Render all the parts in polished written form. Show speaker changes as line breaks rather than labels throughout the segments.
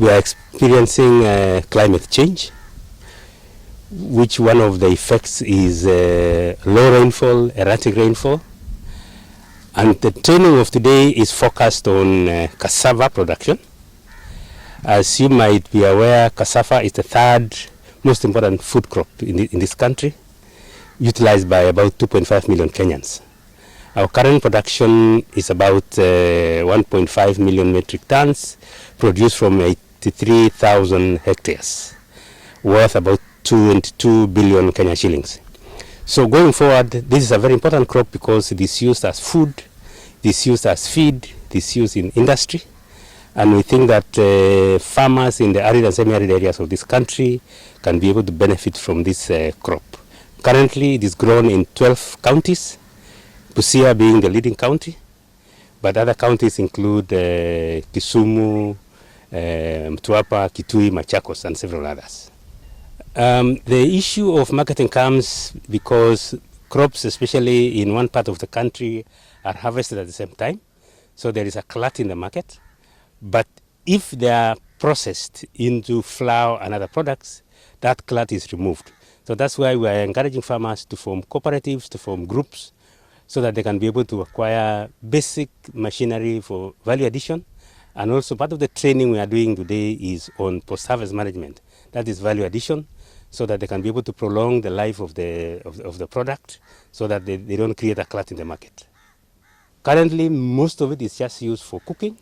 We are experiencing climate change, which one of the effects is low rainfall, erratic rainfall. And the training of today is focused on cassava production. As you might be aware, cassava is the third most important food crop in this country, utilized by about 2.5 million Kenyans. Our current production is about 1.5 million metric tons, produced from 83,000 hectares, worth about 22 billion Kenya shillings. So going forward, this is a very important crop because it is used as food, it is used as feed, it is used in industry. And we think that farmers in the arid and semi-arid areas of this country can be able to benefit from this crop. Currently, it is grown in 12 counties, Busia being the leading county, but other counties include Kisumu, Mtwapa, Kitui, Machakos, and several others. The issue of marketing comes because crops, especially in one part of the country, are harvested at the same time. So there is a glut in the market. But if they are processed into flour and other products, that glut is removed. So that's why we are encouraging farmers to form cooperatives, to form groups, so that they can be able to acquire basic machinery for value addition. And also part of the training we are doing today is on post-harvest management. That is value addition, so that they can be able to prolong the life of the product, so that they don't create a glut in the market. Currently, most of it is just used for cooking.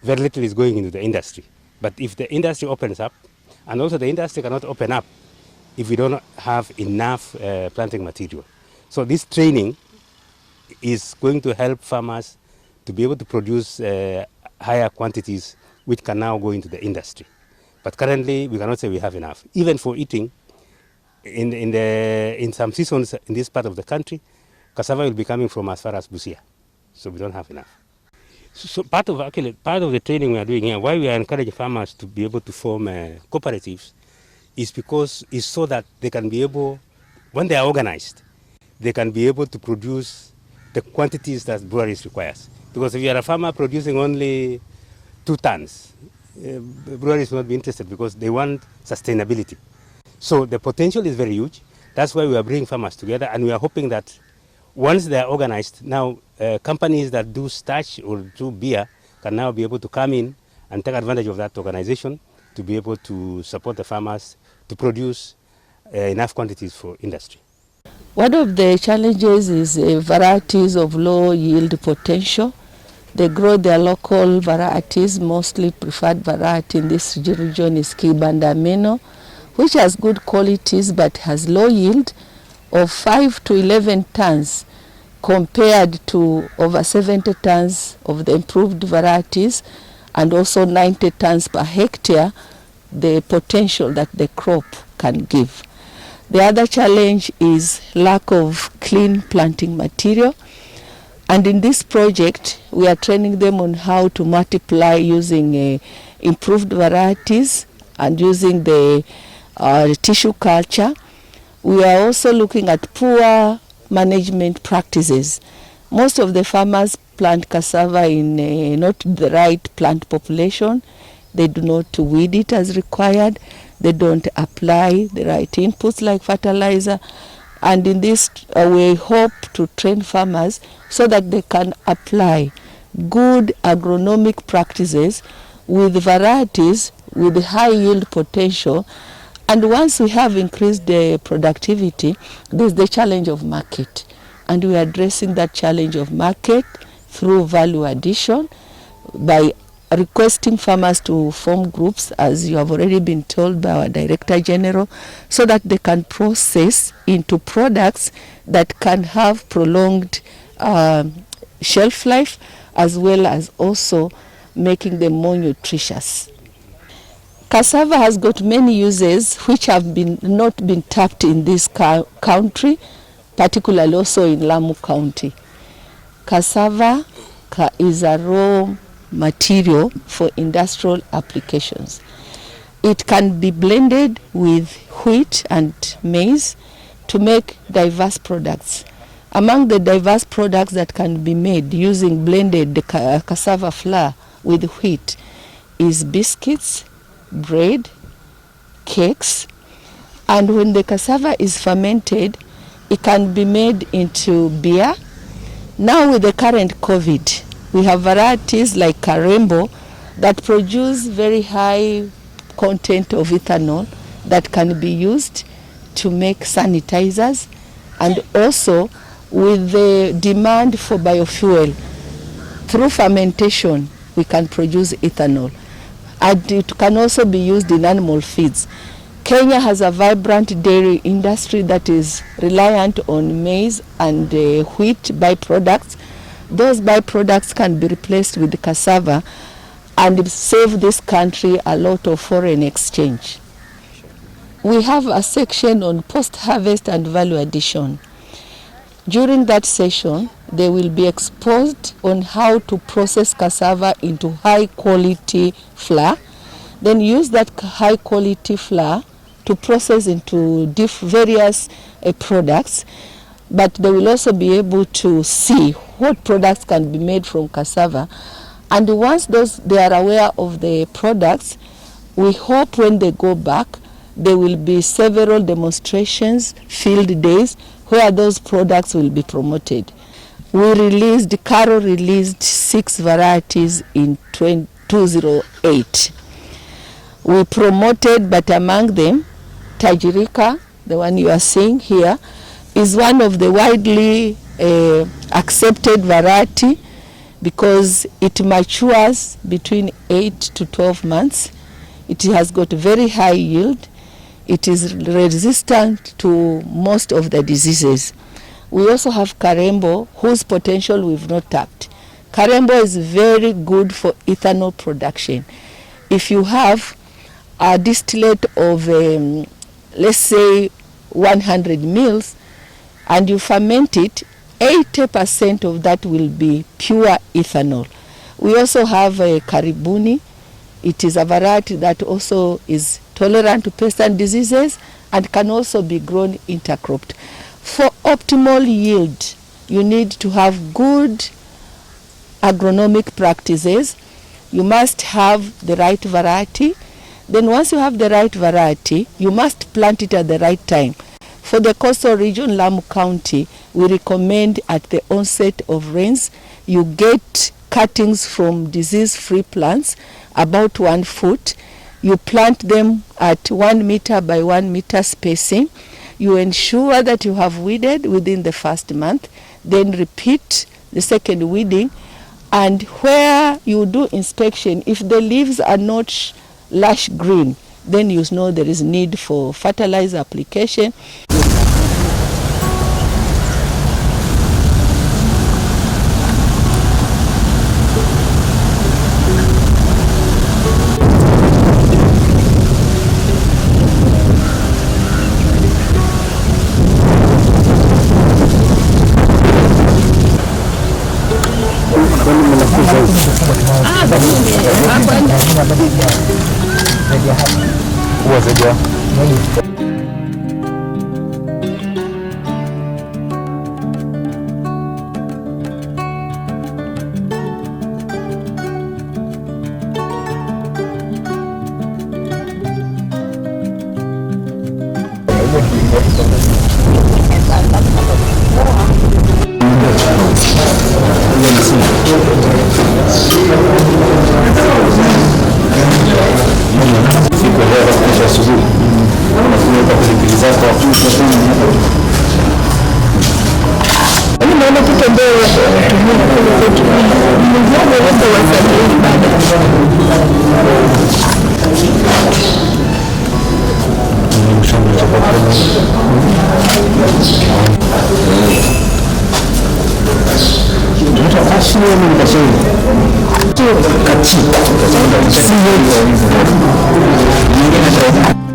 Very little is going into the industry. But if the industry opens up, and also the industry cannot open up if we don't have enough planting material. So this training is going to help farmers to be able to produce higher quantities, which can now go into the industry. But currently, we cannot say we have enough. Even for eating, in some seasons in this part of the country, cassava will be coming from as far as Busia. So we don't have enough. So part of the training we are doing here, why we are encouraging farmers to be able to form cooperatives, is because it's so that they can be able, when they are organized, they can be able to produce the quantities that breweries requires. Because if you are a farmer producing only 2 tons, breweries will not be interested because they want sustainability. So the potential is very huge. That's why we are bringing farmers together, and we are hoping that once they are organized, now companies that do starch or do beer can now be able to come in and take advantage of that organization to be able to support the farmers to produce enough quantities for industry.
One of the challenges is varieties of low yield potential. They grow their local varieties. Mostly preferred variety in this region is Kibandamino, which has good qualities but has low yield of 5 to 11 tons compared to over 70 tons of the improved varieties, and also 90 tons per hectare, the potential that the crop can give. The other challenge is lack of clean planting material. And in this project, we are training them on how to multiply using improved varieties and using the tissue culture. We are also looking at poor management practices. Most of the farmers plant cassava in not the right plant population. They do not weed it as required. They don't apply the right inputs like fertilizer. And in this, we hope to train farmers so that they can apply good agronomic practices with varieties with high yield potential. And once we have increased the productivity, there's the challenge of market. And we are addressing that challenge of market through value addition by requesting farmers to form groups, as you have already been told by our Director General, so that they can process into products that can have prolonged shelf life, as well as also making them more nutritious. Cassava has got many uses which have not been tapped in this country, particularly also in Lamu County. Cassava is a raw material for industrial applications. It can be blended with wheat and maize to make diverse products. Among the diverse products that can be made using blended cassava flour with wheat is biscuits, bread, cakes, and when the cassava is fermented, it can be made into beer. Now with the current COVID, we have varieties like Karembo that produce very high content of ethanol that can be used to make sanitizers, and also with the demand for biofuel, through fermentation we can produce ethanol, and it can also be used in animal feeds. Kenya has a vibrant dairy industry that is reliant on maize and wheat byproducts. Those byproducts can be replaced with cassava and save this country a lot of foreign exchange. We have a section on post-harvest and value addition. During that session, they will be exposed on how to process cassava into high-quality flour, then use that high-quality flour to process into various products, but they will also be able to see what products can be made from cassava. And once they are aware of the products, we hope when they go back, there will be several demonstrations, field days, where those products will be promoted. Caro released 6 varieties in 2008. We promoted, but among them, Tajirika, the one you are seeing here, is one of the widely accepted variety because it matures between 8 to 12 months. It has got very high yield. It is resistant to most of the diseases. We also have Karembo, whose potential we've not tapped. Karembo is very good for ethanol production. If you have a distillate of, let's say, 100 mils, and you ferment it, 80% of that will be pure ethanol. We also have Karibuni. It is a variety that also is tolerant to pests and diseases and can also be grown intercropped. For optimal yield, you need to have good agronomic practices. You must have the right variety. Then once you have the right variety, you must plant it at the right time. For the coastal region, Lamu County, we recommend at the onset of rains, you get cuttings from disease-free plants about 1 foot. You plant them at 1 meter by 1 meter spacing. You ensure that you have weeded within the first month, then repeat the second weeding. And where you do inspection, if the leaves are not lush green, then you know there is need for fertilizer application.
Kecil,